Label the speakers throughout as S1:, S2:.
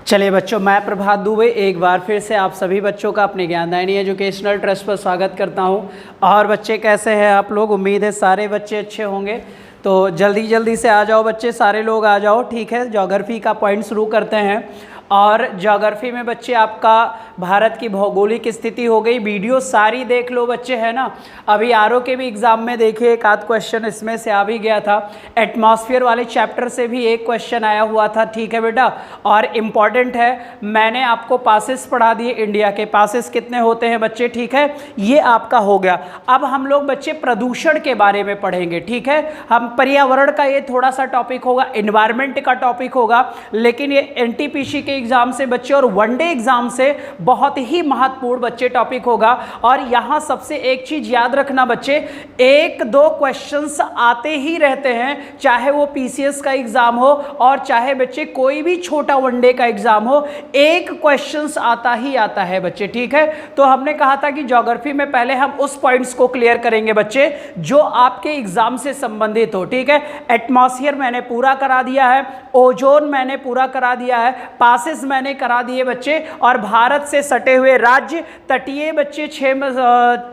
S1: चलिए बच्चों, मैं प्रभात दुबे एक बार फिर से आप सभी बच्चों का अपने ज्ञानदायिनी एजुकेशनल ट्रस्ट पर स्वागत करता हूं। और बच्चे कैसे हैं आप लोग? उम्मीद है सारे बच्चे अच्छे होंगे। तो जल्दी से आ जाओ बच्चे, सारे लोग आ जाओ। ठीक है, ज्योग्राफी का पॉइंट शुरू करते हैं। और ज्योग्राफी में बच्चे आपका भारत की भौगोलिक स्थिति हो गई। वीडियो सारी देख लो बच्चे, है ना। अभी आरओ के भी एग्जाम में देखिए एक आध क्वेश्चन इसमें से आ भी गया था। एटमॉस्फेयर वाले चैप्टर से भी एक क्वेश्चन आया हुआ था। ठीक है बेटा, और इम्पॉर्टेंट है। मैंने आपको पासेस पढ़ा दिए, इंडिया के पासेस कितने होते हैं बच्चे। ठीक है, ये आपका हो गया। अब हम लोग बच्चे प्रदूषण के बारे में पढ़ेंगे। ठीक है, हम पर्यावरण का ये थोड़ा सा टॉपिक होगा, एनवायरमेंट का टॉपिक होगा, लेकिन ये एनटीपीसी के एग्जाम से बच्चे और वनडे एग्जाम से बहुत ही महत्वपूर्ण बच्चे टॉपिक होगा। और यहां सबसे एक चीज याद रखना बच्चे, एक दो क्वेश्चंस आते ही रहते हैं, चाहे वो पीसीएस का एग्जाम हो और चाहे बच्चे कोई भी छोटा वनडे का एग्जाम हो, एक क्वेश्चंस आता ही आता है बच्चे। ठीक है, तो हमने कहा था कि ज्योग्राफी में पहले हम उस पॉइंट्स को क्लियर करेंगे बच्चे जो आपके एग्जाम से संबंधित हो। ठीक है, एटमॉस्फेयर मैंने पूरा करा दिया है, ओजोन मैंने पूरा करा दिया है, पासेस मैंने करा दिए बच्चे, और भारत से सटे हुए राज्य, तटीय बच्चे 6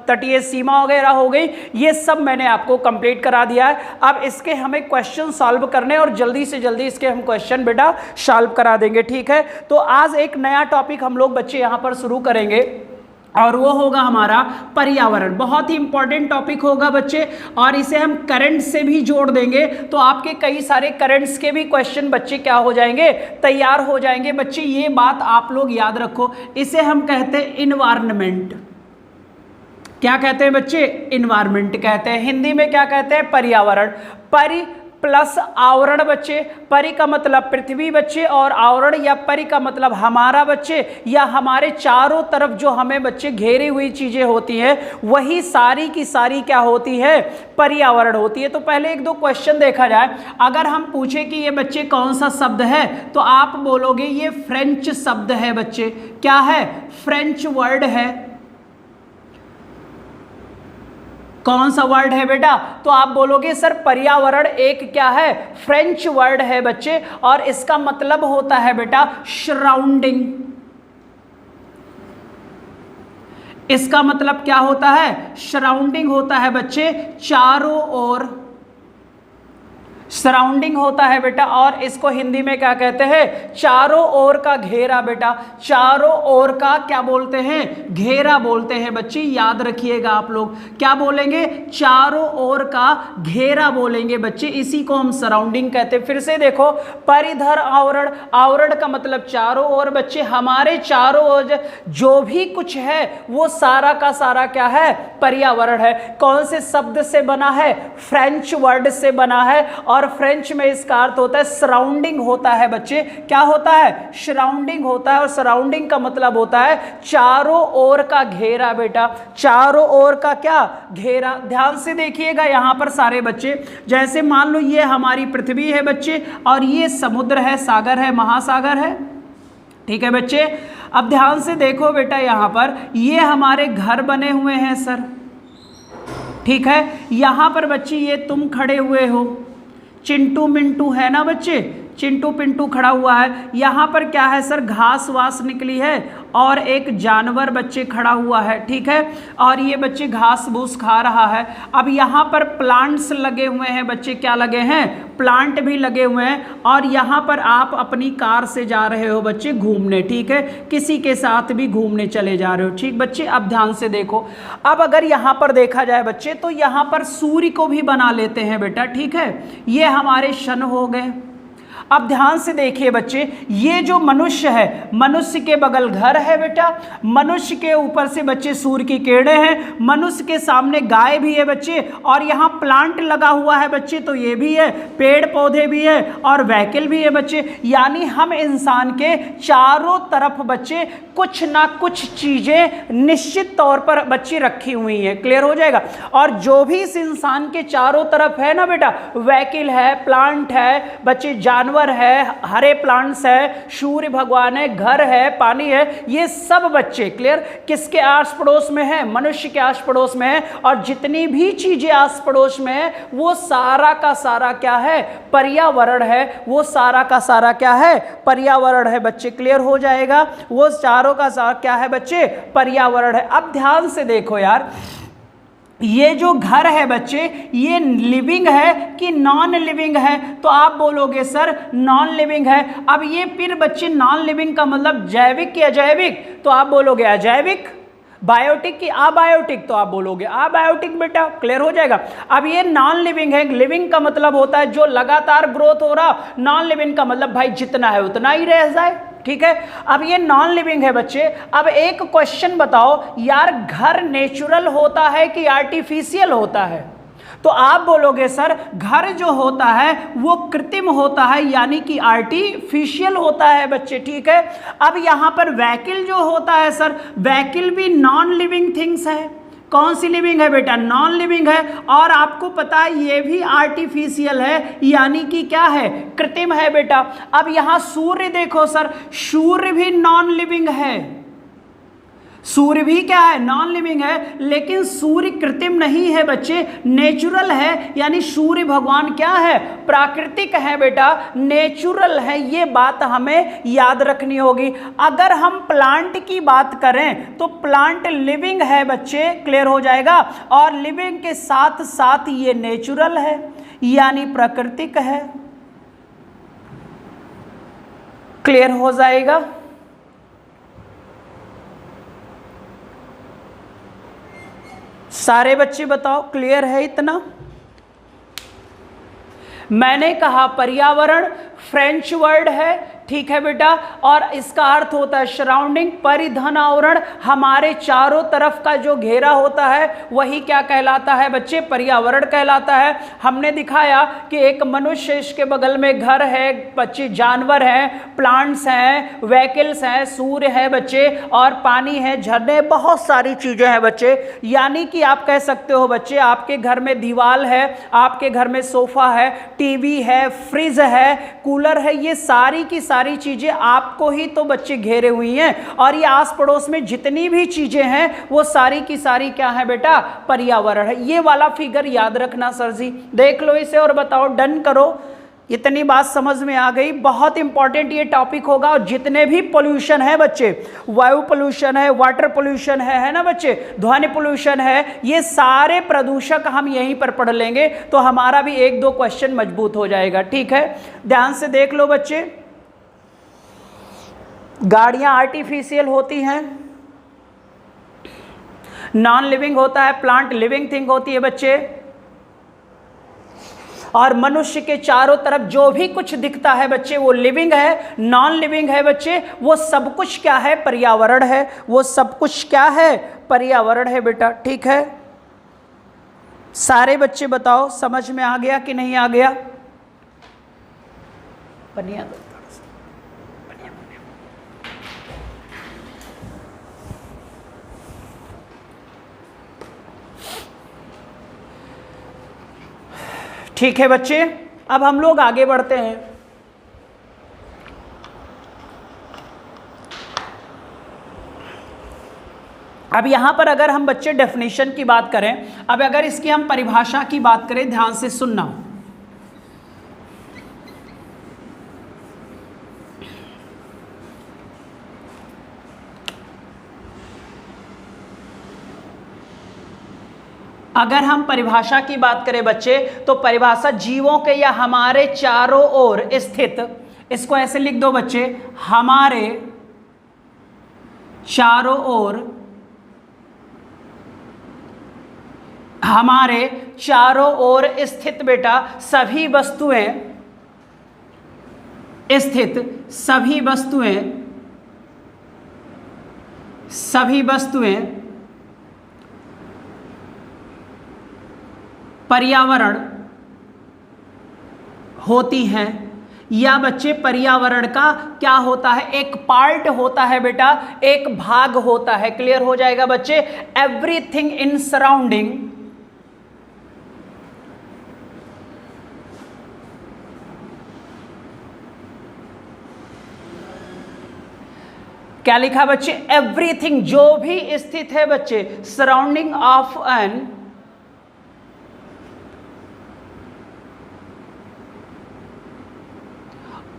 S1: तटीय सीमा वगैरह हो गई, ये सब मैंने आपको कंप्लीट करा दिया है। अब इसके हमें क्वेश्चन सॉल्व करने और जल्दी से जल्दी इसके हम क्वेश्चन बेटा सॉल्व करा देंगे। ठीक है, तो आज एक नया टॉपिक हम लोग बच्चे यहां पर शुरू करेंगे और वो होगा हमारा पर्यावरण। बहुत ही इंपॉर्टेंट टॉपिक होगा बच्चे, और इसे हम करंट से भी जोड़ देंगे तो आपके कई सारे करंट्स के भी क्वेश्चन बच्चे क्या हो जाएंगे, तैयार हो जाएंगे बच्चे। ये बात आप लोग याद रखो। इसे हम कहते हैं इन्वायरमेंट। क्या कहते हैं बच्चे? इन्वायरमेंट कहते हैं। हिंदी में क्या कहते हैं? पर्यावरण। परि प्लस आवरण बच्चे। परि का मतलब पृथ्वी बच्चे, और आवरण या परि का मतलब हमारा बच्चे, या हमारे चारों तरफ जो हमें बच्चे घेरी हुई चीजें होती हैं, वही सारी की सारी क्या होती है? पर्यावरण होती है। तो पहले एक दो क्वेश्चन देखा जाए। अगर हम पूछे कि ये बच्चे कौन सा शब्द है, तो आप बोलोगे ये फ्रेंच शब्द है बच्चे। क्या है? फ्रेंच वर्ड है। कौन सा वर्ड है बेटा? तो आप बोलोगे सर पर्यावरण एक क्या है? फ्रेंच वर्ड है बच्चे, और इसका मतलब होता है बेटा सराउंडिंग। इसका मतलब क्या होता है? सराउंडिंग होता है बच्चे, चारों ओर। सराउंडिंग होता है बेटा, और इसको हिंदी में क्या कहते हैं? चारों ओर का घेरा बेटा। चारों ओर का क्या बोलते हैं? घेरा बोलते हैं बच्चे। याद रखिएगा आप लोग, क्या बोलेंगे? चारों ओर का घेरा बोलेंगे बच्चे। इसी को हम सराउंडिंग कहते हैं। फिर से देखो, परिधर आवरण। आवरण का मतलब चारों ओर बच्चे। हमारे चारों ओर जो भी कुछ है वो सारा का सारा क्या है? पर्यावरण है। कौन से शब्द से बना है? फ्रेंच वर्ड से बना है, और फ्रेंच में इसका अर्थ होता है सराउंडिंग होता है बच्चे। क्या होता है? सराउंडिंग होता है, और सराउंडिंग का मतलब होता है चारों ओर का घेरा बेटा। चारों ओर का क्या? घेरा। ध्यान से देखिएगा यहां पर सारे बच्चे, जैसे मान लो ये हमारी पृथ्वी है बच्चे, और ये समुद्र है, सागर है, महासागर है। ठीक है बच्चे, अब ध्यान से देखो बेटा, यहां पर ये हमारे घर बने हुए हैं सर। ठीक है, यहां पर बच्चे ये तुम खड़े हुए हो, चिंटू मिंटू है ना बच्चे, चिंटू पिंटू खड़ा हुआ है। यहाँ पर क्या है सर? घास वास निकली है, और एक जानवर बच्चे खड़ा हुआ है। ठीक है, और ये बच्चे घास भूस खा रहा है। अब यहाँ पर प्लांट्स लगे हुए हैं बच्चे। क्या लगे हैं? प्लांट भी लगे हुए हैं। और यहाँ पर आप अपनी कार से जा रहे हो बच्चे घूमने। ठीक है, किसी के साथ भी घूमने चले जा रहे हो। ठीक बच्चे, अब ध्यान से देखो। अब अगर यहाँ पर देखा जाए बच्चे, तो यहाँ पर सूर्य को भी बना लेते हैं बेटा। ठीक है, ये हमारे शन हो गए। अब ध्यान से देखिए बच्चे, ये जो मनुष्य है, मनुष्य के बगल घर है बेटा। मनुष्य के ऊपर से बच्चे सूर्य की किरणें हैं। मनुष्य के सामने गाय भी है बच्चे, और यहाँ प्लांट लगा हुआ है बच्चे, तो ये भी है, पेड़ पौधे भी है, और व्हीकल भी है बच्चे। यानी हम इंसान के चारों तरफ बच्चे कुछ ना कुछ चीजें निश्चित तौर पर बच्चे रखी हुई हैं। क्लियर हो जाएगा। और जो भी इस इंसान के चारों तरफ है ना बेटा, व्हीकल है, प्लांट है बच्चे, जानवर जानवर है, हरे प्लांट्स है, सूर्य भगवान है, घर है, पानी है, ये सब बच्चे क्लियर किसके आस पड़ोस में है? मनुष्य के आस पड़ोस में है। और जितनी भी चीजें आस पड़ोस में है वो सारा का सारा क्या है? पर्यावरण है। वो सारा का सारा क्या है? पर्यावरण है बच्चे, क्लियर हो जाएगा। वो चारों का सारा क्या है बच्चे? पर्यावरण है। अब ध्यान से देखो यार, ये जो घर है बच्चे, ये लिविंग है कि नॉन लिविंग है? तो आप बोलोगे सर नॉन लिविंग है। अब ये फिर बच्चे नॉन लिविंग का मतलब जैविक कि अजैविक? तो आप बोलोगे अजैविक। बायोटिक की अबायोटिक? तो आप बोलोगे अबायोटिक बेटा, क्लियर हो जाएगा। अब ये नॉन लिविंग है। लिविंग का मतलब होता है जो लगातार ग्रोथ हो रहा, नॉन लिविंग का मतलब भाई जितना है उतना ही रह जाए, ठीक है। अब ये नॉन लिविंग है बच्चे। अब एक क्वेश्चन बताओ यार, घर नेचुरल होता है कि आर्टिफिशियल होता है? तो आप बोलोगे सर घर जो होता है वो कृत्रिम होता है, यानी कि आर्टिफिशियल होता है बच्चे, ठीक है। अब यहां पर व्हीकल जो होता है सर, व्हीकल भी नॉन लिविंग थिंग्स है। कौन सी लिविंग है बेटा? नॉन लिविंग है। और आपको पता है ये भी आर्टिफिशियल है, यानी कि क्या है? कृत्रिम है बेटा। अब यहां सूर्य देखो सर, सूर्य भी नॉन लिविंग है। सूर्य भी क्या है? नॉन लिविंग है। लेकिन सूर्य कृत्रिम नहीं है बच्चे, नेचुरल है। यानी सूर्य भगवान क्या है? प्राकृतिक है बेटा, नेचुरल है। ये बात हमें याद रखनी होगी। अगर हम प्लांट की बात करें तो प्लांट लिविंग है बच्चे, क्लियर हो जाएगा। और लिविंग के साथ साथ ये नेचुरल है, यानी प्राकृतिक है, क्लियर हो जाएगा। सारे बच्चे बताओ क्लियर है इतना? मैंने कहा पर्यावरण फ्रेंच वर्ड है, ठीक है बेटा। और इसका अर्थ होता है सराउंडिंग, परिधन आवरण। हमारे चारों तरफ का जो घेरा होता है वही क्या कहलाता है बच्चे? पर्यावरण कहलाता है। हमने दिखाया कि एक मनुष्य, इसके बगल में घर है बच्चे, जानवर हैं, प्लांट्स हैं, व्हीकल्स हैं, सूर्य है बच्चे, और पानी है, झरने, बहुत सारी चीजें हैं बच्चे। यानी कि आप कह सकते हो बच्चे आपके घर में दीवार है, आपके घर में सोफा है, टीवी है, फ्रिज है, कूलर है, ये सारी की सारी चीजें आपको ही तो बच्चे घेरे हुई हैं। और ये आस पड़ोस में जितनी भी चीजें हैं वो सारी की सारी क्या है बेटा? पर्यावरण है। ये वाला फिगर याद रखना सर जी, देख लो इसे और बताओ, डन करो। इतनी बात समझ में आ गई? बहुत इंपॉर्टेंट ये टॉपिक होगा। और जितने भी पोल्यूशन है बच्चे, वायु पोल्यूशन है, वाटर पोल्यूशन है ना बच्चे, ध्वनि पोल्यूशन है, ये सारे प्रदूषक हम यहीं पर पढ़ लेंगे तो हमारा भी एक दो क्वेश्चन मजबूत हो जाएगा, ठीक है। ध्यान से देख लो बच्चे, गाड़ियां आर्टिफिशियल होती हैं, नॉन लिविंग होता है, प्लांट लिविंग थिंग होती है बच्चे। और मनुष्य के चारों तरफ जो भी कुछ दिखता है बच्चे वो लिविंग है, नॉन लिविंग है बच्चे। वो सब कुछ क्या है? पर्यावरण है। वो सब कुछ क्या है? पर्यावरण है बेटा, ठीक है। सारे बच्चे बताओ समझ में आ गया कि नहीं आ गया? पनिया दो। ठीक है बच्चे, अब हम लोग आगे बढ़ते हैं। अब यहां पर अगर हम बच्चे डेफिनेशन की बात करें, अब अगर इसकी हम परिभाषा की बात करें, ध्यान से सुनना। अगर हम परिभाषा की बात करें बच्चे, तो परिभाषा जीवों के या हमारे चारों ओर स्थित, इसको ऐसे लिख दो बच्चे, हमारे चारों ओर, हमारे चारों ओर स्थित बेटा सभी वस्तुएं, स्थित सभी वस्तुएं, सभी वस्तुएं पर्यावरण होती हैं। या बच्चे पर्यावरण का क्या होता है? एक पार्ट होता है बेटा, एक भाग होता है, क्लियर हो जाएगा बच्चे। एवरीथिंग इन सराउंडिंग, क्या लिखा बच्चे, एवरीथिंग, जो भी स्थित है बच्चे surrounding of an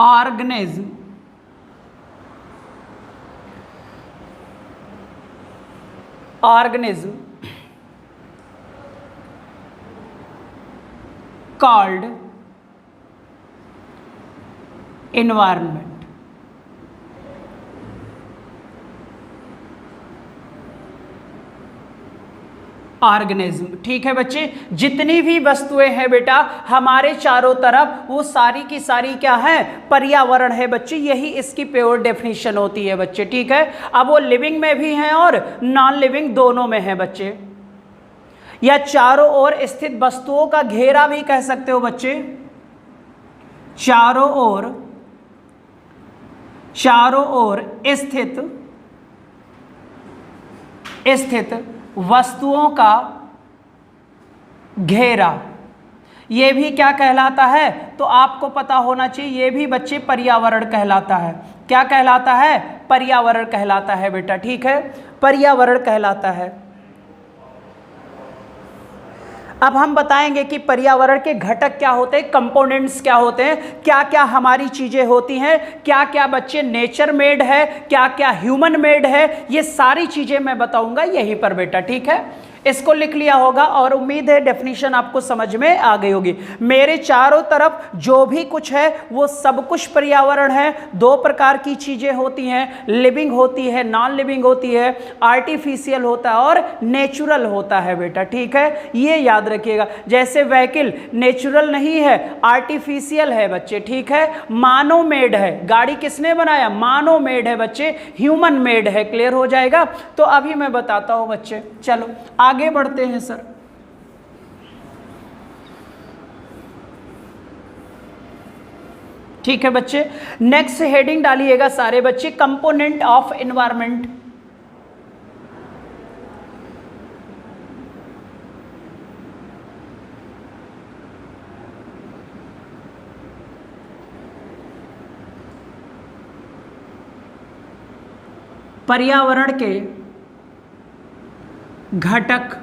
S1: organism called environment। Organism, ठीक है बच्चे, जितनी भी वस्तुएं हैं बेटा हमारे चारों तरफ, वो सारी की सारी क्या है, पर्यावरण है बच्चे, यही इसकी प्योर डेफिनेशन होती है बच्चे, ठीक है। अब वो लिविंग में भी हैं और नॉन लिविंग दोनों में है बच्चे, या चारों ओर स्थित वस्तुओं का घेरा भी कह सकते हो बच्चे, चारों ओर स्थित वस्तुओं का घेरा, ये भी क्या कहलाता है, तो आपको पता होना चाहिए, ये भी बच्चे पर्यावरण कहलाता है। क्या कहलाता है, पर्यावरण कहलाता है बेटा, ठीक है, पर्यावरण कहलाता है। अब हम बताएंगे कि पर्यावरण के घटक क्या होते हैं, कंपोनेंट्स क्या होते हैं, क्या क्या हमारी चीजें होती हैं, क्या क्या बच्चे नेचर मेड है, क्या क्या ह्यूमन मेड है, ये सारी चीजें मैं बताऊंगा यहीं पर बेटा, ठीक है। इसको लिख लिया होगा और उम्मीद है डेफिनेशन आपको समझ में आ गई होगी। मेरे चारों तरफ जो भी कुछ है वो सब कुछ पर्यावरण है। दो प्रकार की चीजें होती हैं, लिविंग होती है, नॉन लिविंग होती है, आर्टिफिशियल होता है और नेचुरल होता है बेटा, ठीक है, ये याद रखिएगा। जैसे व्हीकल नेचुरल नहीं है, आर्टिफिशियल है बच्चे, ठीक है, मानव मेड है। गाड़ी किसने बनाया, मानव मेड है बच्चे, ह्यूमन मेड है। क्लियर हो जाएगा। तो अभी मैं बताता हूं बच्चे, चलो आगे बढ़ते हैं सर। ठीक है बच्चे, नेक्स्ट हेडिंग डालिएगा सारे बच्चे, कंपोनेंट ऑफ एनवायरनमेंट। पर्यावरण के घटक,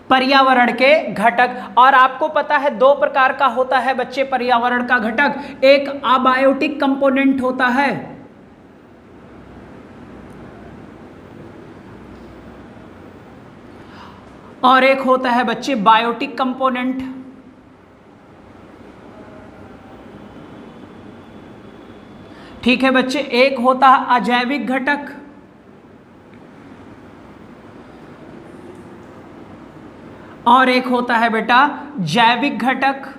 S1: पर्यावरण के घटक, और आपको पता है दो प्रकार का होता है बच्चे पर्यावरण का घटक, एक अबायोटिक कंपोनेंट होता है और एक होता है बच्चे बायोटिक कंपोनेंट। ठीक है बच्चे, एक होता है अजैविक घटक और एक होता है बेटा जैविक घटक।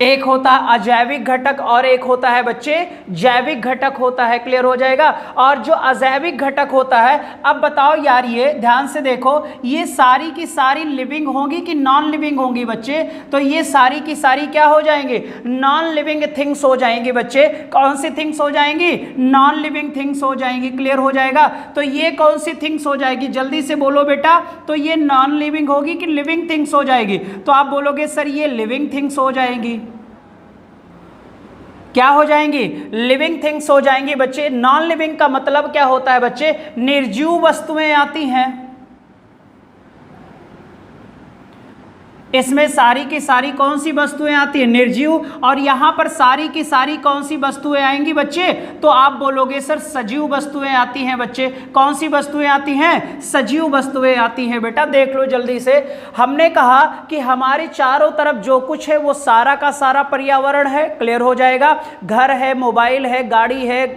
S1: एक होता है अजैविक घटक और एक होता है बच्चे जैविक घटक होता है। क्लियर हो जाएगा। और जो अजैविक घटक होता है, अब बताओ यार, ये ध्यान से देखो, ये सारी की सारी लिविंग होंगी कि नॉन लिविंग होंगी बच्चे, तो ये सारी की सारी क्या हो जाएंगे, नॉन लिविंग थिंग्स हो जाएंगी बच्चे। कौन सी थिंग्स हो जाएंगी, नॉन लिविंग थिंग्स हो जाएंगी। क्लियर हो जाएगा। तो ये कौन सी थिंग्स हो जाएगी, जल्दी से बोलो बेटा, तो ये नॉन लिविंग होगी कि लिविंग थिंग्स हो जाएगी। तो आप बोलोगे सर ये लिविंग थिंग्स हो जाएंगी। क्या हो जाएंगी, लिविंग थिंग्स हो जाएंगी बच्चे। नॉन लिविंग का मतलब क्या होता है बच्चे, निर्जीव वस्तुएं आती हैं। इसमें सारी की सारी कौन सी वस्तुएं आती हैं, निर्जीव। और यहां पर सारी की सारी कौन सी वस्तुएं आएंगी बच्चे, तो आप बोलोगे सर सजीव वस्तुएं आती हैं बच्चे। कौन सी वस्तुएं आती हैं, सजीव वस्तुएं आती हैं बेटा। देख लो जल्दी से, हमने कहा कि हमारे चारों तरफ जो कुछ है वो सारा का सारा पर्यावरण है। क्लियर हो जाएगा। घर है, मोबाइल है, गाड़ी है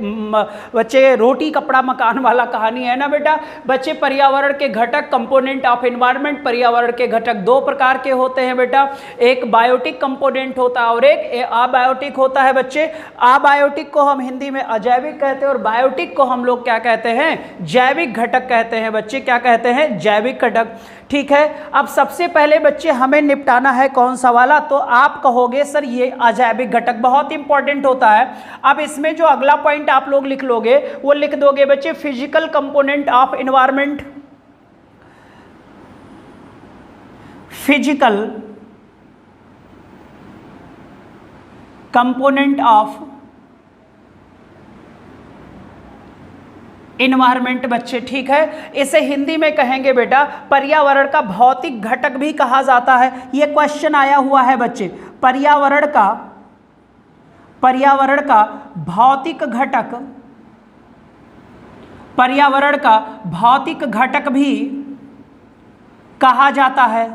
S1: बच्चे, रोटी कपड़ा मकान वाला कहानी है ना बेटा। बच्चे पर्यावरण के घटक, कंपोनेंट ऑफ एनवायरनमेंट, पर्यावरण के घटक दो प्रकार के होते हैं बेटा, एक बायोटिक कंपोनेंट होता है और एक अबायोटिक होता है बच्चे। अबायोटिक को हम हिंदी में अजैविक कहते हैं और बायोटिक को हम लोग क्या कहते हैं, जैविक घटक कहते हैं बच्चे। क्या कहते हैं, जैविक घटक। ठीक है। अब सबसे पहले बच्चे हमें निपटाना है कौन सा वाला, तो आप कहोगे सर ये अजैविक घटक बहुत इंपॉर्टेंट होता है। अब इसमें जो अगला पॉइंट आप लोग लिख लोगे वो लिख दोगे बच्चे physical component of environment. Physical component of environment बच्चे, ठीक है। इसे हिंदी में कहेंगे बेटा पर्यावरण का भौतिक घटक भी कहा जाता है। ये क्वेश्चन आया हुआ है बच्चे, पर्यावरण का भौतिक घटक, पर्यावरण का भौतिक घटक भी कहा जाता है,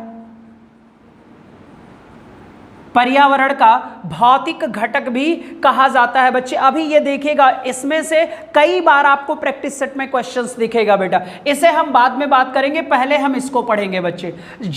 S1: पर्यावरण का भौतिक घटक भी कहा जाता है बच्चे। अभी ये देखिएगा, इसमें से कई बार आपको प्रैक्टिस सेट में क्वेश्चंस दिखेगा बेटा, इसे हम बाद में बात करेंगे, पहले हम इसको पढ़ेंगे बच्चे।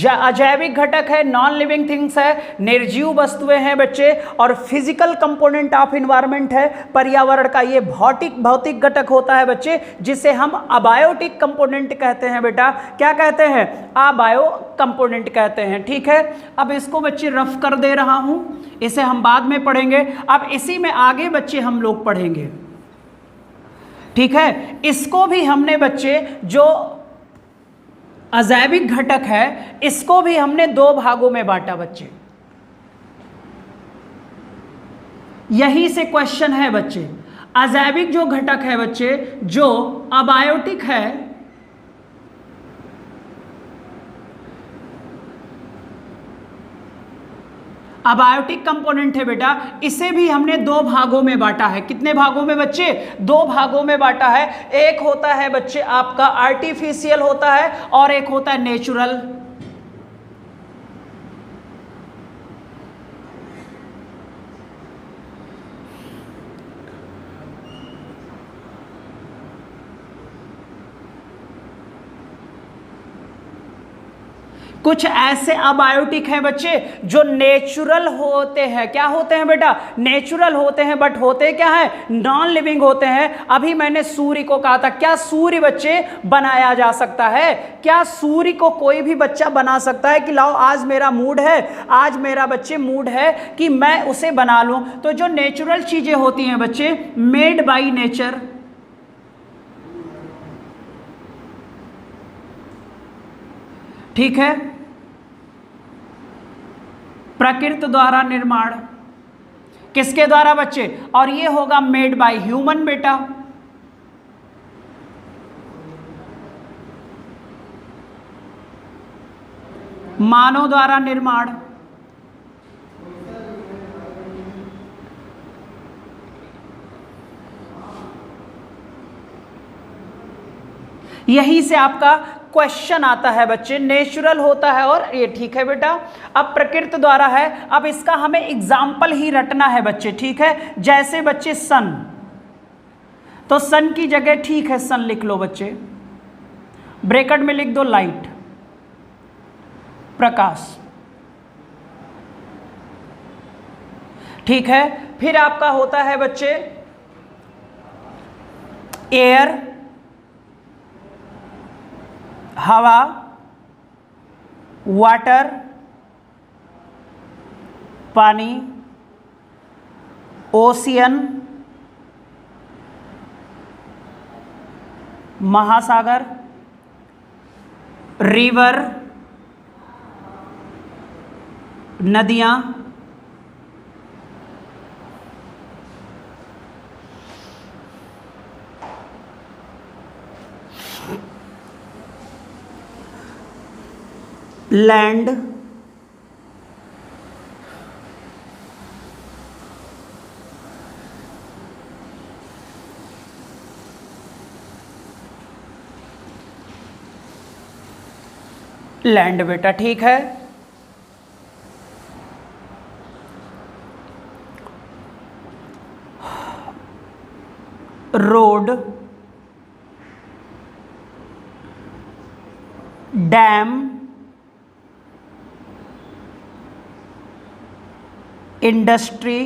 S1: अजैविक घटक है, नॉन लिविंग थिंग्स है, निर्जीव वस्तुएं हैं बच्चे, और फिजिकल कंपोनेंट ऑफ इन्वायरमेंट है पर्यावरण का। ये भौतिक घटक होता है बच्चे, जिसे हम अबायोटिक कंपोनेंट कहते हैं बेटा। क्या कहते हैं? अबायो कंपोनेंट कहते हैं, ठीक है। अब इसको बच्चे रफ कर दे रहा हूं, इसे हम बाद में पढ़ेंगे। अब इसी में आगे बच्चे हम लोग पढ़ेंगे, ठीक है। इसको भी हमने बच्चे, जो अजैविक घटक है, इसको भी हमने दो भागों में बांटा बच्चे। यही से क्वेश्चन है बच्चे। अजैविक जो घटक है बच्चे, जो अबायोटिक है, अबायोटिक कंपोनेंट है बेटा, इसे भी हमने दो भागों में बांटा है। कितने भागों में बच्चे? दो भागों में बांटा है। एक होता है बच्चे आपका आर्टिफिशियल होता है, और एक होता है नेचुरल। कुछ ऐसे अबायोटिक हैं बच्चे जो नेचुरल होते हैं। क्या होते हैं बेटा? नेचुरल होते हैं, बट होते क्या है? नॉन लिविंग होते हैं। अभी मैंने सूर्य को कहा था, क्या सूर्य बच्चे बनाया जा सकता है? क्या सूर्य को कोई भी बच्चा बना सकता है कि लाओ आज मेरा मूड है, आज मेरा बच्चे मूड है कि मैं उसे बना लूं? तो जो नेचुरल चीजें होती हैं बच्चे, मेड बाय नेचर, ठीक है, प्रकृति द्वारा निर्माण। किसके द्वारा बच्चे? और ये होगा मेड बाय ह्यूमन बेटा। मानव द्वारा निर्माण। यही से आपका क्वेश्चन आता है बच्चे। नेचुरल होता है और ये, ठीक है बेटा। अब प्रकृति द्वारा है, अब इसका हमें एग्जाम्पल ही रटना है बच्चे, ठीक है। जैसे बच्चे सन, तो सन की जगह, ठीक है, सन लिख लो बच्चे, ब्रैकेट में लिख दो लाइट, प्रकाश, ठीक है। फिर आपका होता है बच्चे एयर, हवा, वाटर, पानी, ओशियन, महासागर, रिवर, नदियां, लैंड, लैंड बेटा, ठीक है। Road, dam, industry,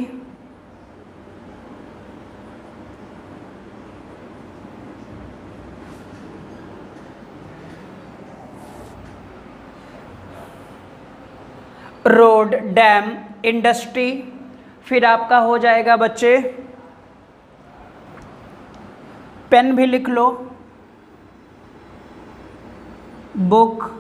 S1: road, dam, industry. फिर आपका हो जाएगा बच्चे, पेन भी लिख लो, बुक,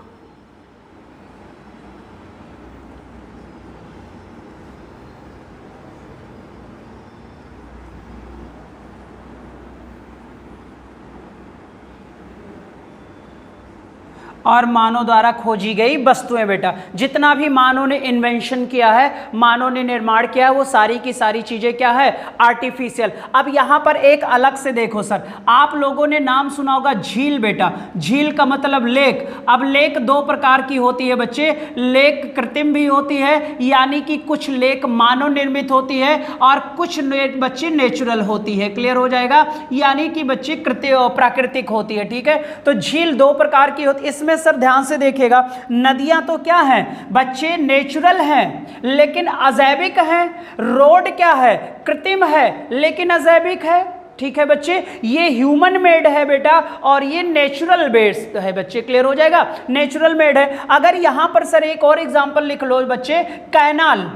S1: और मानव द्वारा खोजी गई वस्तुएं बेटा। जितना भी मानव ने इन्वेंशन किया है, मानव ने निर्माण किया है, वो सारी की सारी चीजें क्या है, आर्टिफिशियल। अब यहाँ पर एक अलग से देखो सर, आप लोगों ने नाम सुना होगा झील बेटा। झील का मतलब लेक। अब लेक दो प्रकार की होती है बच्चे, लेक कृत्रिम भी होती है, यानी कि कुछ लेक मानव निर्मित होती है और कुछ बच्चे नेचुरल होती है। क्लियर हो जाएगा, यानी कि बच्चे प्राकृतिक होती है। ठीक है, तो झील दो प्रकार की होती है। इसमें सर ध्यान से देखिएगा, नदियां तो क्या हैं बच्चे, नेचुरल हैं लेकिन अजैविक हैं। रोड क्या है, कृत्रिम है लेकिन अजैविक है। ठीक है बच्चे, ये ह्यूमन मेड है बेटा और ये नेचुरल बेस्ड है बच्चे। क्लियर हो जाएगा, नेचुरल मेड है। अगर यहां पर सर एक और एग्जांपल लिख लो बच्चे, कैनाल।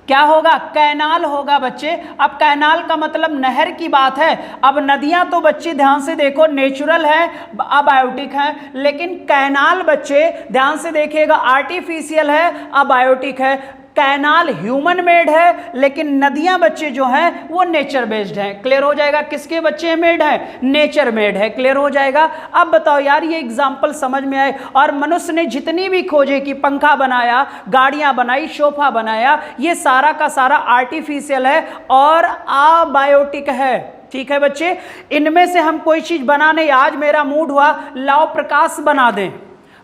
S1: क्या होगा, कैनाल होगा बच्चे। अब कैनाल का मतलब नहर की बात है। अब नदियां तो बच्चे ध्यान से देखो नेचुरल है, अबायोटिक है, लेकिन कैनाल बच्चे ध्यान से देखिएगा आर्टिफिशियल है, अबायोटिक है। कैनाल ह्यूमन मेड है लेकिन नदियां बच्चे जो हैं वो नेचर बेस्ड हैं। क्लियर हो जाएगा, किसके बच्चे मेड है, नेचर मेड है। क्लियर हो जाएगा। अब बताओ यार, ये एग्जांपल समझ में आए। और मनुष्य ने जितनी भी खोजे कि पंखा बनाया, गाड़ियां बनाई, सोफा बनाया, ये सारा का सारा आर्टिफिशियल है और अबायोटिक है। ठीक है बच्चे, इनमें से हम कोई चीज बनाने, आज मेरा मूड हुआ लाओ प्रकाश बना दें,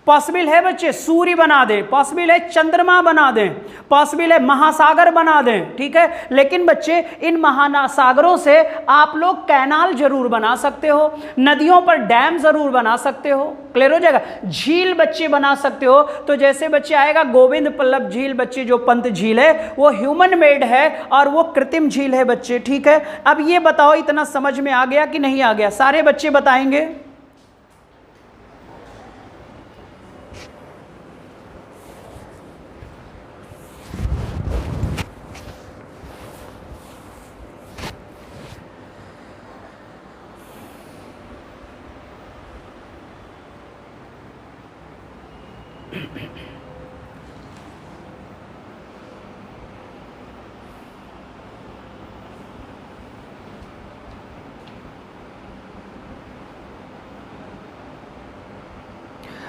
S1: पॉसिबल है बच्चे, सूर्य बना दें, पॉसिबल है चंद्रमा बना दें, पॉसिबल है महासागर बना दें। ठीक है, लेकिन बच्चे इन महासागरों से आप लोग कैनाल जरूर बना सकते हो, नदियों पर डैम जरूर बना सकते हो। क्लियर हो जाएगा, झील बच्चे बना सकते हो। तो जैसे बच्चे आएगा गोविंद पल्लव झील बच्चे, जो पंत झील है वो ह्यूमन मेड है और वो कृत्रिम झील है बच्चे। ठीक है, अब ये बताओ इतना समझ में आ गया कि नहीं आ गया, सारे बच्चे बताएंगे।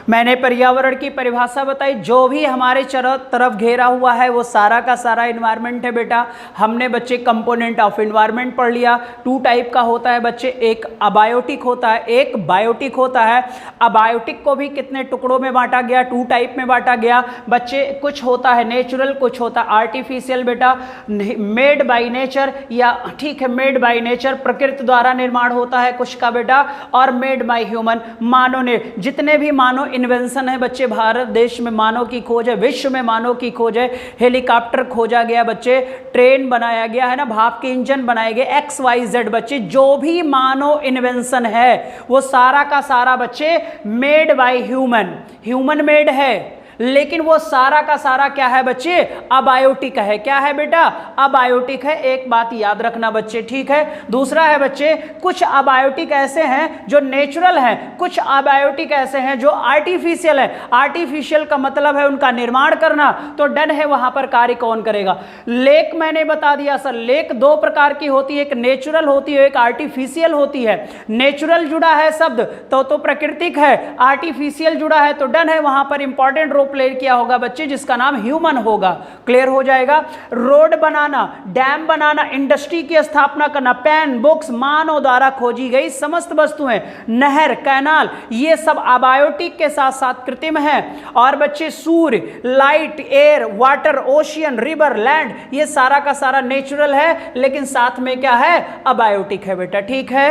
S1: मैंने पर्यावरण की परिभाषा बताई, जो भी हमारे चारों तरफ घेरा हुआ है वो सारा का सारा इन्वायरमेंट है बेटा। हमने बच्चे कंपोनेंट ऑफ इन्वायरमेंट पढ़ लिया। टू टाइप का होता है बच्चे, एक अबायोटिक होता है, एक बायोटिक होता है। अबायोटिक को भी कितने टुकड़ों में बांटा गया, टू टाइप में बांटा गया बच्चे। कुछ होता है नेचुरल, कुछ होता है आर्टिफिशियल बेटा। मेड बाय नेचर, या ठीक है मेड बाय नेचर, प्रकृति द्वारा निर्माण होता है कुछ का बेटा, और मेड बाय ह्यूमन, मानव ने। जितने भी मानव इन्वेंशन है बच्चे, भारत देश में मानव की खोज है, विश्व में मानव की खोज है। हेलीकॉप्टर खोजा गया बच्चे, ट्रेन बनाया गया है ना, भाप के इंजन बनाए गए, XYZ बच्चे। जो भी मानव इन्वेंशन है वो सारा का सारा बच्चे made by human, human made है। लेकिन वो सारा का सारा क्या है बच्चे, अबायोटिक है। क्या है बेटा, अबायोटिक है। एक बात याद रखना बच्चे, ठीक है। दूसरा है बच्चे, कुछ अबायोटिक ऐसे हैं जो नेचुरल हैं, कुछ अबायोटिक ऐसे हैं जो आर्टिफिशियल है। आर्टिफिशियल का मतलब है उनका निर्माण करना, तो डन है, वहां पर कार्य कौन करेगा। लेक मैंने बता दिया सर, लेक दो प्रकार की होती है, एक नेचुरल होती है, एक आर्टिफिशियल होती है। नेचुरल जुड़ा है शब्द तो प्राकृतिक है, आर्टिफिशियल जुड़ा है तो डन है, वहां पर इंपॉर्टेंट रोल प्ले किया होगा बच्चे, जिसका नाम ह्यूमन होगा। क्लियर हो जाएगा। रोड बनाना, डैम बनाना, इंडस्ट्री की स्थापना करना, पेन, बुक्स, मानव द्वारा खोजी गई समस्त वस्तुएं, नहर, कैनाल, ये सब अबायोटिक के साथ साथ कृत्रिम है। और बच्चे सूर्य, light, air, water, ocean, river, land, ये सारा का सारा नेचुरल है, लेकिन साथ में क्या है, अबायोटिक है बेटा। ठीक है,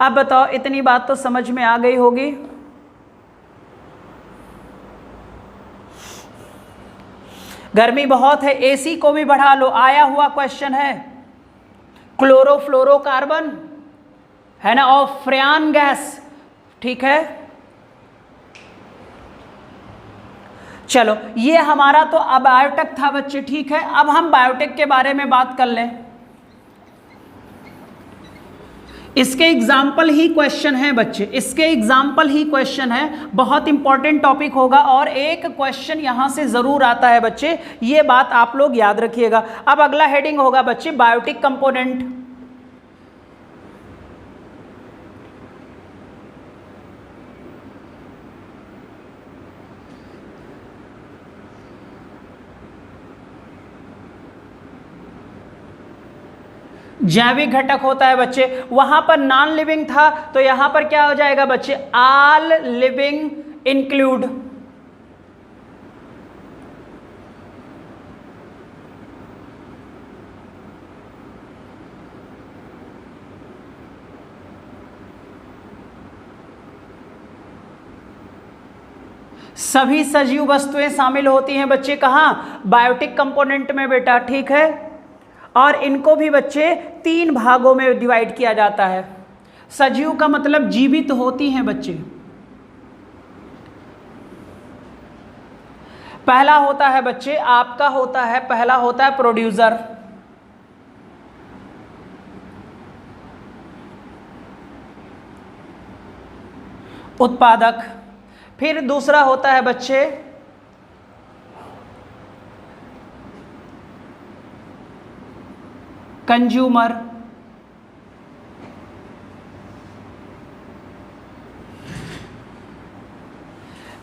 S1: अब बताओ, इतनी बात तो समझ में आ गई होगी। गर्मी बहुत है, एसी को भी बढ़ा लो। आया हुआ क्वेश्चन है, क्लोरोफ्लोरोकार्बन है ना, और फ्रेन गैस। ठीक है, चलो ये हमारा तो अबायोटिक था बच्चे। ठीक है, अब हम बायोटिक के बारे में बात कर लें। इसके एग्जाम्पल ही क्वेश्चन है बच्चे, इसके एग्जाम्पल ही क्वेश्चन है, बहुत इंपॉर्टेंट टॉपिक होगा और एक क्वेश्चन यहां से जरूर आता है बच्चे, ये बात आप लोग याद रखिएगा। अब अगला हेडिंग होगा बच्चे बायोटिक कंपोनेंट। जैविक घटक होता है बच्चे। वहां पर नॉन लिविंग था तो यहां पर क्या हो जाएगा बच्चे, ऑल लिविंग इंक्लूड। सभी सजीव वस्तुएं शामिल होती हैं बच्चे, कहाँ, बायोटिक कंपोनेंट में बेटा, ठीक है। और इनको भी बच्चे 3 भागों में डिवाइड किया जाता है। सजीव का मतलब जीवित होती हैं बच्चे। पहला होता है बच्चे आपका होता है, पहला होता है प्रोड्यूसर, उत्पादक। फिर दूसरा होता है बच्चे कंज्यूमर,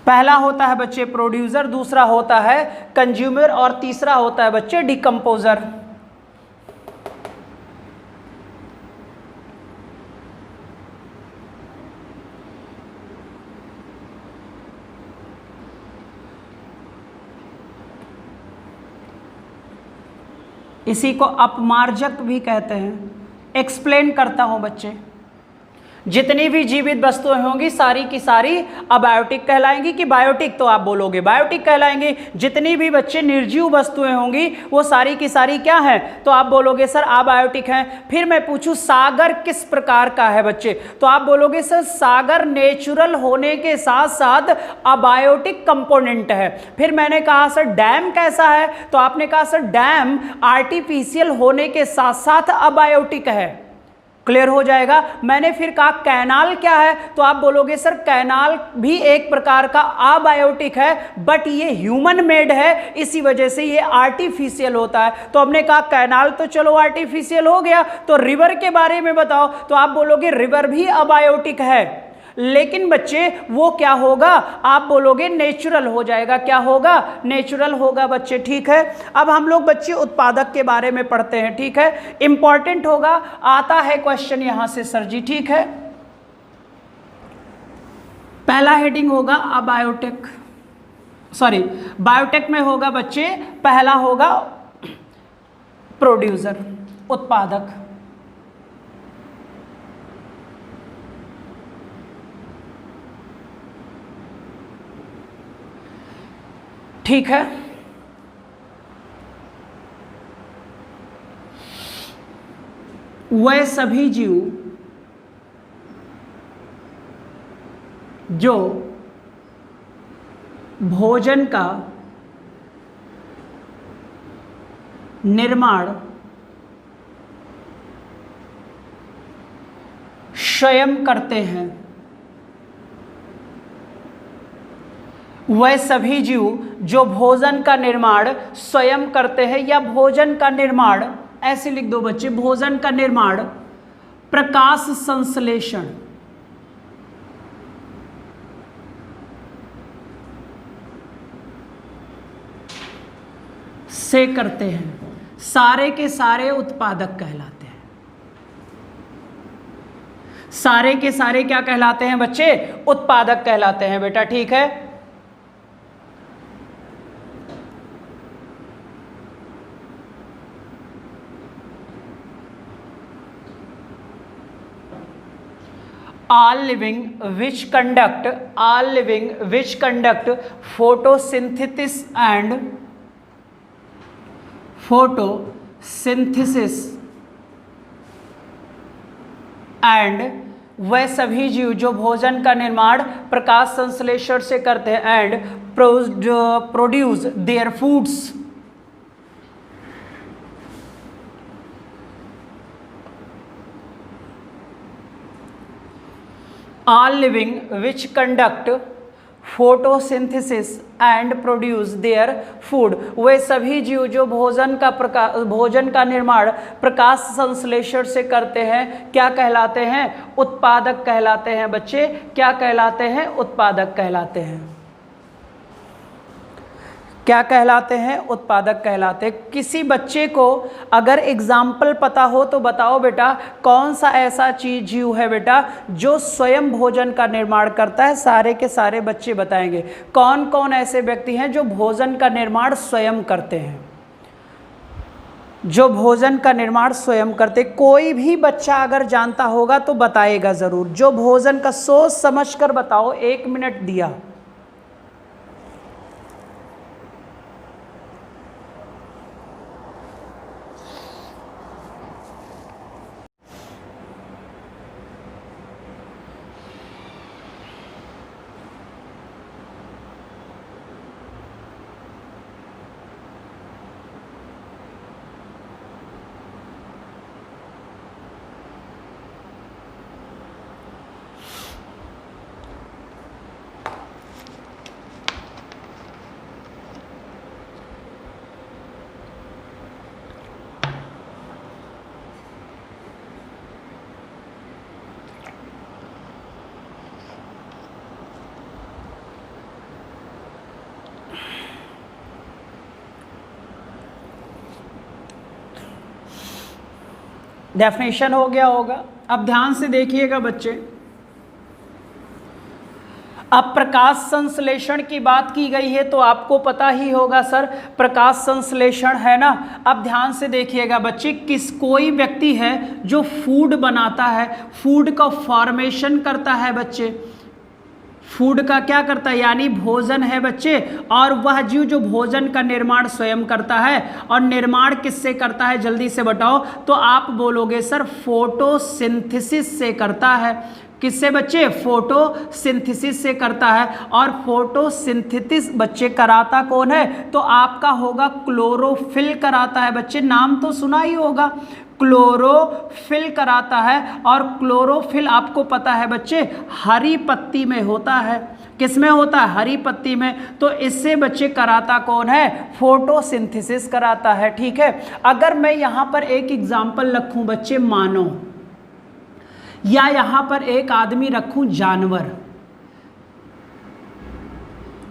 S1: पहला होता है बच्चे प्रोड्यूसर, दूसरा होता है कंज्यूमर और तीसरा होता है बच्चे डिकम्पोजर। इसी को अपमार्जक भी कहते हैं। एक्सप्लेन करता हूं बच्चे, जितनी भी जीवित वस्तुएं होंगी सारी की सारी अबायोटिक कहलाएंगी कि बायोटिक, तो आप बोलोगे बायोटिक कहलाएंगी। जितनी भी बच्चे निर्जीव वस्तुएं होंगी वो सारी की सारी क्या है, तो आप बोलोगे सर अबायोटिक हैं। फिर मैं पूछूं सागर किस प्रकार का है बच्चे, तो आप बोलोगे सर सागर नेचुरल होने के साथ साथ अबायोटिक कंपोनेंट है। फिर मैंने कहा सर डैम कैसा है, तो आपने कहा सर डैम आर्टिफिशियल होने के साथ साथ अबायोटिक है। क्लियर हो जाएगा। मैंने फिर कहा कैनाल क्या है, तो आप बोलोगे सर कैनाल भी एक प्रकार का अबायोटिक है, बट ये ह्यूमन मेड है, इसी वजह से ये आर्टिफिशियल होता है। तो हमने कहा कैनाल तो चलो आर्टिफिशियल हो गया, तो रिवर के बारे में बताओ, तो आप बोलोगे रिवर भी अबायोटिक है, लेकिन बच्चे वो क्या होगा, आप बोलोगे नेचुरल हो जाएगा। क्या होगा, नेचुरल होगा बच्चे, ठीक है। अब हम लोग बच्चे उत्पादक के बारे में पढ़ते हैं, ठीक है। इंपॉर्टेंट होगा, आता है क्वेश्चन यहां से सर जी, ठीक है। पहला हेडिंग होगा अबायोटिक, सॉरी बायोटेक में होगा बच्चे, पहला होगा प्रोड्यूसर, उत्पादक। ठीक है। वह सभी जीव जो भोजन का निर्माण स्वयं करते हैं, वह सभी जीव जो भोजन का निर्माण स्वयं करते हैं, या भोजन का निर्माण ऐसे लिख दो बच्चे, भोजन का निर्माण प्रकाश संश्लेषण से करते हैं, सारे के सारे उत्पादक कहलाते हैं। सारे के सारे क्या कहलाते हैं बच्चे, उत्पादक कहलाते हैं बेटा, ठीक है। all living which conduct photosynthesis and वह सभी जीव जो भोजन का निर्माण प्रकाश संश्लेषण से करते हैं and produce their foods, all living which conduct photosynthesis and produce their food, वे सभी जीव जो भोजन का निर्माण प्रकाश संश्लेषण से करते हैं, क्या कहलाते हैं, उत्पादक कहलाते हैं बच्चे। क्या कहलाते हैं, उत्पादक कहलाते हैं। क्या कहलाते हैं? उत्पादक कहलाते हैं। किसी बच्चे को अगर एग्जाम्पल पता हो तो बताओ बेटा, कौन सा ऐसा जीव है बेटा जो स्वयं भोजन का निर्माण करता है? सारे के सारे बच्चे बताएंगे कौन कौन ऐसे व्यक्ति हैं जो भोजन का निर्माण स्वयं करते हैं, जो भोजन का निर्माण स्वयं करते। कोई भी बच्चा अगर जानता होगा तो बताएगा जरूर। जो भोजन का, सोच समझ कर बताओ, 1 मिनट दिया। डेफिनेशन हो गया होगा। अब ध्यान से देखिएगा बच्चे, अब प्रकाश संश्लेषण की बात की गई है तो आपको पता ही होगा सर प्रकाश संश्लेषण है ना। अब ध्यान से देखिएगा बच्चे, कोई व्यक्ति है जो फूड बनाता है, फूड का फॉर्मेशन करता है बच्चे, फूड का क्या करता है, यानी भोजन है बच्चे, और वह जीव जो भोजन का निर्माण स्वयं करता है, और निर्माण किससे करता है जल्दी से बताओ। तो आप बोलोगे सर फोटोसिंथेसिस से करता है। किससे बच्चे? फोटोसिंथेसिस से करता है। और फोटोसिंथेसिस बच्चे कराता कौन है? तो आपका होगा क्लोरोफिल कराता है बच्चे, नाम तो सुना ही होगा, क्लोरोफिल कराता है। और क्लोरोफिल आपको पता है बच्चे हरी पत्ती में होता है। किसमें होता है? हरी पत्ती में। तो इससे बच्चे कराता कौन है? फोटोसिंथेसिस कराता है। ठीक है, अगर मैं यहां पर एक एग्जांपल रखूं बच्चे, मानव, या यहां पर एक आदमी रखूं जानवर,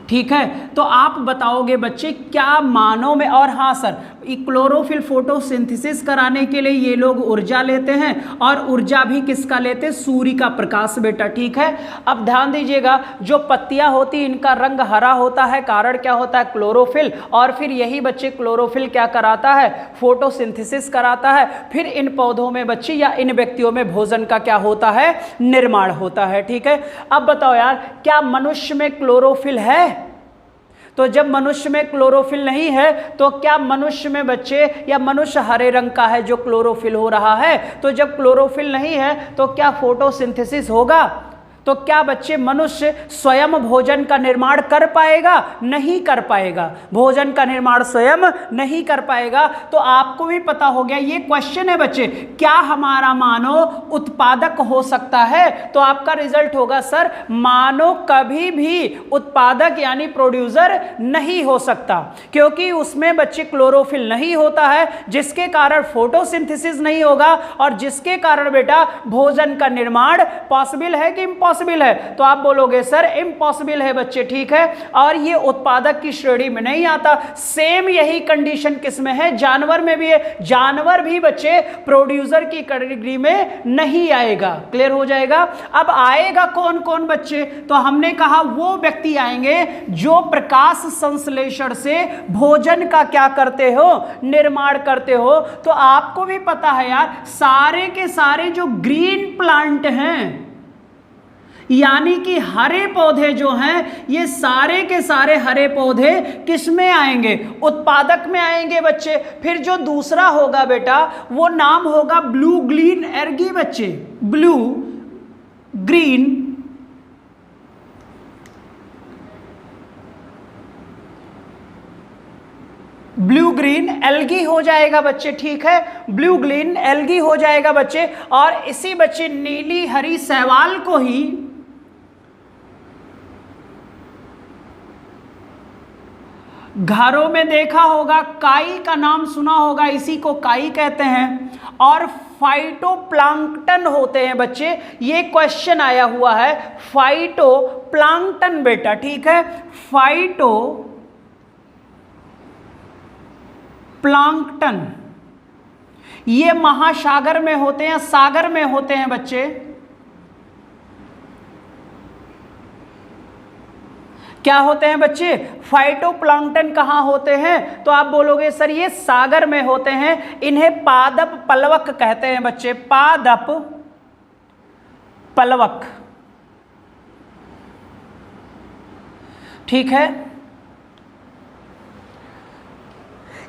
S1: ठीक है, तो आप बताओगे बच्चे क्या मानव में, और हाँ सर क्लोरोफिल फोटोसिंथेसिस कराने के लिए ये लोग ऊर्जा लेते हैं, और ऊर्जा भी किसका लेते हैं? सूर्य का प्रकाश बेटा। ठीक है, अब ध्यान दीजिएगा, जो पत्तियां होती इनका रंग हरा होता है, कारण क्या होता है? क्लोरोफिल। और फिर यही बच्चे क्लोरोफिल क्या कराता है? फोटोसिंथेसिस कराता है। फिर इन पौधों में बच्चे या इन व्यक्तियों में भोजन का क्या होता है? निर्माण होता है। ठीक है, अब बताओ यार, क्या मनुष्य में क्लोरोफिल है? तो जब मनुष्य में क्लोरोफिल नहीं है तो क्या मनुष्य में बच्चे, या मनुष्य हरे रंग का है जो क्लोरोफिल हो रहा है, तो जब क्लोरोफिल नहीं है तो क्या फोटोसिंथेसिस होगा? तो क्या बच्चे मनुष्य स्वयं भोजन का निर्माण कर पाएगा? नहीं कर पाएगा, भोजन का निर्माण स्वयं नहीं कर पाएगा। तो आपको भी पता हो गया, ये क्वेश्चन है बच्चे, क्या हमारा मानव उत्पादक हो सकता है? तो आपका रिजल्ट होगा सर मानव कभी भी उत्पादक यानी प्रोड्यूसर नहीं हो सकता, क्योंकि उसमें बच्चे क्लोरोफिल नहीं होता है, जिसके कारण फोटोसिंथेसिस नहीं होगा, और जिसके कारण बेटा भोजन का निर्माण पॉसिबल है कि इम्पॉसिबल है? तो आप बोलोगे सर इम्पॉसिबल है बच्चे। ठीक है, और ये उत्पादक की श्रेणी में नहीं आता। सेम यही कंडीशन किसमें है? जानवर में भी है। जानवर भी बच्चे प्रोड्यूसर की कैटेगरी में नहीं आएगा। क्लियर हो जाएगा? अब आएगा कौन कौन बच्चे? तो हमने कहा वो व्यक्ति आएंगे जो प्रकाश संश्लेषण से भोजन का क्या करते हो? निर्माण करते हो। तो आपको भी पता है यार, सारे के सारे जो ग्रीन प्लांट हैं, यानी कि हरे पौधे जो हैं, ये सारे के सारे हरे पौधे किस में आएंगे? उत्पादक में आएंगे बच्चे। फिर जो दूसरा होगा बेटा वो नाम होगा ब्लू ग्रीन एल्गी बच्चे, blue green blue green algae हो जाएगा बच्चे। ठीक है, ब्लू ग्रीन एल्गी हो जाएगा बच्चे। और इसी बच्चे नीली हरी शैवाल को ही घरों में देखा होगा, काई का नाम सुना होगा, इसी को काई कहते हैं। और फाइटोप्लांक्टन होते हैं बच्चे, ये क्वेश्चन आया हुआ है, फाइटोप्लांक्टन बेटा। ठीक है, फाइटो प्लांकटन, ये महासागर में होते हैं, सागर में होते हैं बच्चे। क्या होते हैं बच्चे? फाइटोप्लांक्टन कहाँ होते हैं? तो आप बोलोगे सर ये सागर में होते हैं। इन्हें पादप पलवक कहते हैं बच्चे, पादप पलवक। ठीक है,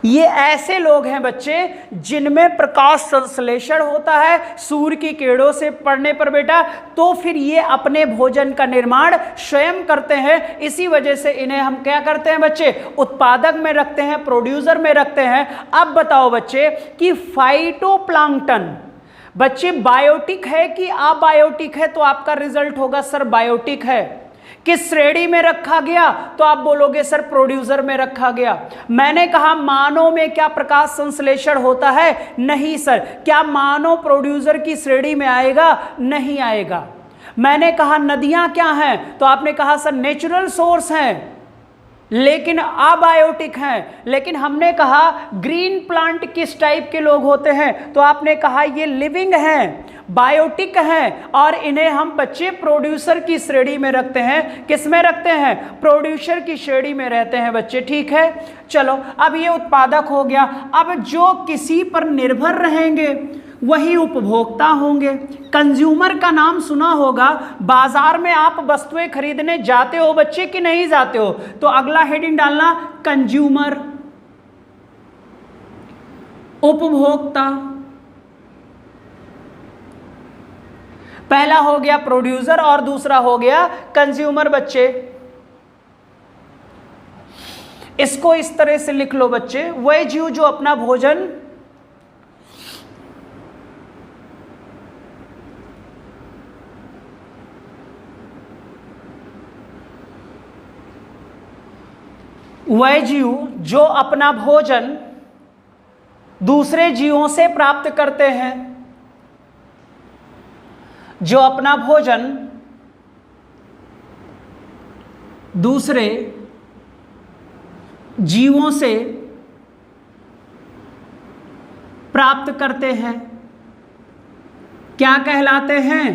S1: ये ऐसे लोग हैं बच्चे जिनमें प्रकाश संश्लेषण होता है सूर्य की किरणों से पड़ने पर बेटा, तो फिर ये अपने भोजन का निर्माण स्वयं करते हैं। इसी वजह से इन्हें हम क्या करते हैं बच्चे? उत्पादक में रखते हैं, प्रोड्यूसर में रखते हैं। अब बताओ बच्चे कि फाइटोप्लांक्टन बच्चे बायोटिक है कि अबायोटिक है? तो आपका रिजल्ट होगा सर बायोटिक है। किस श्रेणी में रखा गया? तो आप बोलोगे सर प्रोड्यूसर में रखा गया। मैंने कहा मानव में क्या प्रकाश संश्लेषण होता है? नहीं सर। क्या मानव प्रोड्यूसर की श्रेणी में आएगा? नहीं आएगा। मैंने कहा नदियां क्या हैं? तो आपने कहा सर नेचुरल सोर्स हैं लेकिन अबायोटिक हैं। लेकिन हमने कहा ग्रीन प्लांट किस टाइप के लोग होते हैं? तो आपने कहा ये लिविंग हैं, बायोटिक हैं, और इन्हें हम बच्चे प्रोड्यूसर की श्रेणी में रखते हैं। किस में रखते हैं? प्रोड्यूसर की श्रेणी में रहते हैं बच्चे। ठीक है, चलो अब ये उत्पादक हो गया। अब जो किसी पर निर्भर रहेंगे वही उपभोक्ता होंगे। कंज्यूमर का नाम सुना होगा। बाजार में आप वस्तुएं खरीदने जाते हो बच्चे कि नहीं जाते हो? तो अगला हेडिंग डालना कंज्यूमर, उपभोक्ता। पहला हो गया प्रोड्यूसर और दूसरा हो गया कंज्यूमर बच्चे। इसको इस तरह से लिख लो बच्चे, वह जीव जो अपना भोजन दूसरे जीवों से प्राप्त करते हैं, जो अपना भोजन दूसरे जीवों से प्राप्त करते हैं, क्या कहलाते हैं?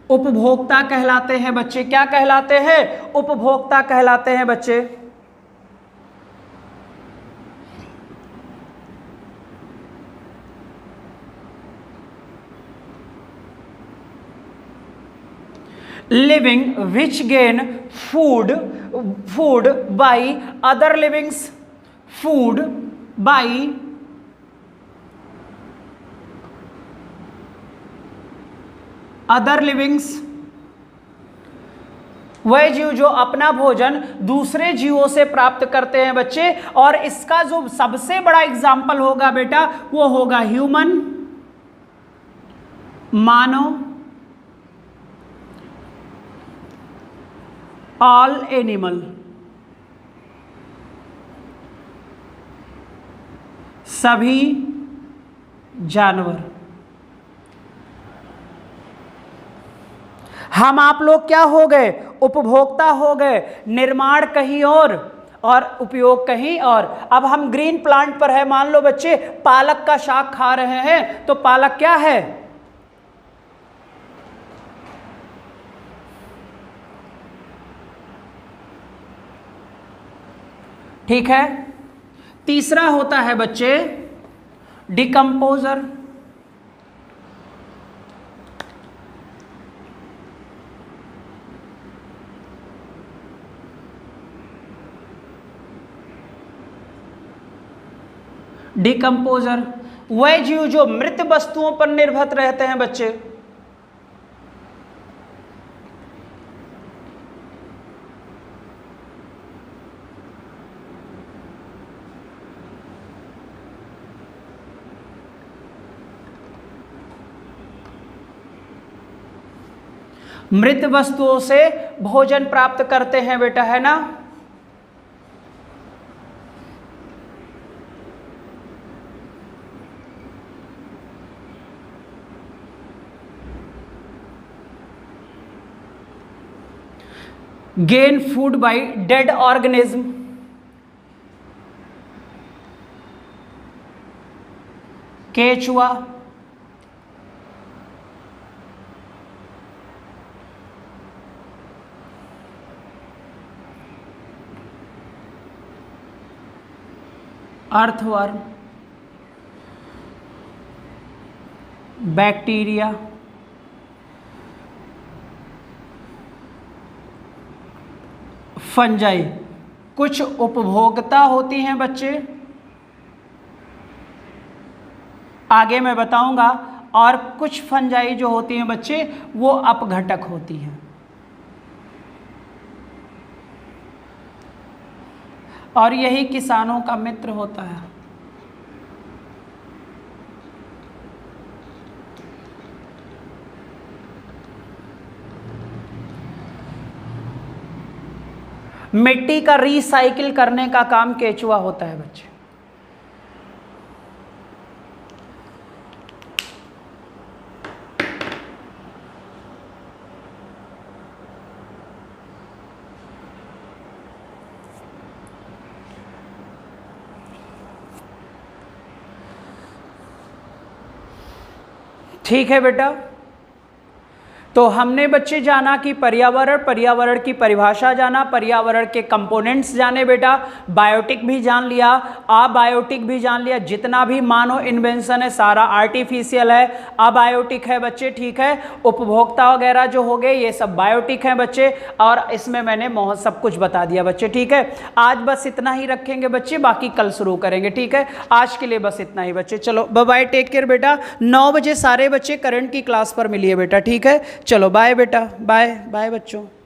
S1: उपभोक्ता कहलाते हैं बच्चे। क्या कहलाते हैं? उपभोक्ता कहलाते हैं बच्चे। living which gain food by other livings, food by other livings। वह जीव जो अपना भोजन दूसरे जीवों से प्राप्त करते हैं बच्चे, और इसका जो सबसे बड़ा एग्जाम्पल होगा बेटा वो होगा ह्यूमन, मानव, ऑल एनिमल, सभी जानवर। हम आप लोग क्या हो गए? उपभोक्ता हो गए। निर्माण कहीं और उपयोग कहीं और। अब हम ग्रीन प्लांट पर है, मान लो बच्चे पालक का शाक खा रहे हैं, तो पालक क्या है? ठीक है। तीसरा होता है बच्चे डिकम्पोजर। डिकम्पोजर वह जीव जो मृत वस्तुओं पर निर्भर रहते हैं बच्चे। मृत वस्तुओं से भोजन प्राप्त करते हैं बेटा, है ना? Gain food by dead organism. केचुआ, अर्थवर्म, बैक्टीरिया, फंजाई। कुछ उपभोक्ता होती हैं बच्चे, आगे मैं बताऊंगा, और कुछ फंजाई जो होती हैं बच्चे वो अपघटक होती हैं। और यही किसानों का मित्र होता है। मिट्टी का रिसाइकिल करने का काम केचुआ होता है बच्चे। ठीक है बेटा, तो हमने बच्चे जाना कि पर्यावरण की परिभाषा जाना, पर्यावरण के कंपोनेंट्स जाने बेटा, बायोटिक भी जान लिया, अबायोटिक भी जान लिया। जितना भी मानव इन्वेंशन है सारा आर्टिफिशियल है, अबायोटिक है बच्चे। ठीक है, उपभोक्ता वगैरह जो हो गए ये सब बायोटिक हैं बच्चे, और इसमें मैंने सब कुछ बता दिया बच्चे। ठीक है, आज बस इतना ही रखेंगे बच्चे, बाकी कल शुरू करेंगे। ठीक है, आज के लिए बस इतना ही बच्चे। चलो बाय बाय, टेक केयर बेटा। 9 बजे सारे बच्चे करंट की क्लास पर मिलिए बेटा। ठीक है, चलो बाय बेटा, बाय बाय बच्चों।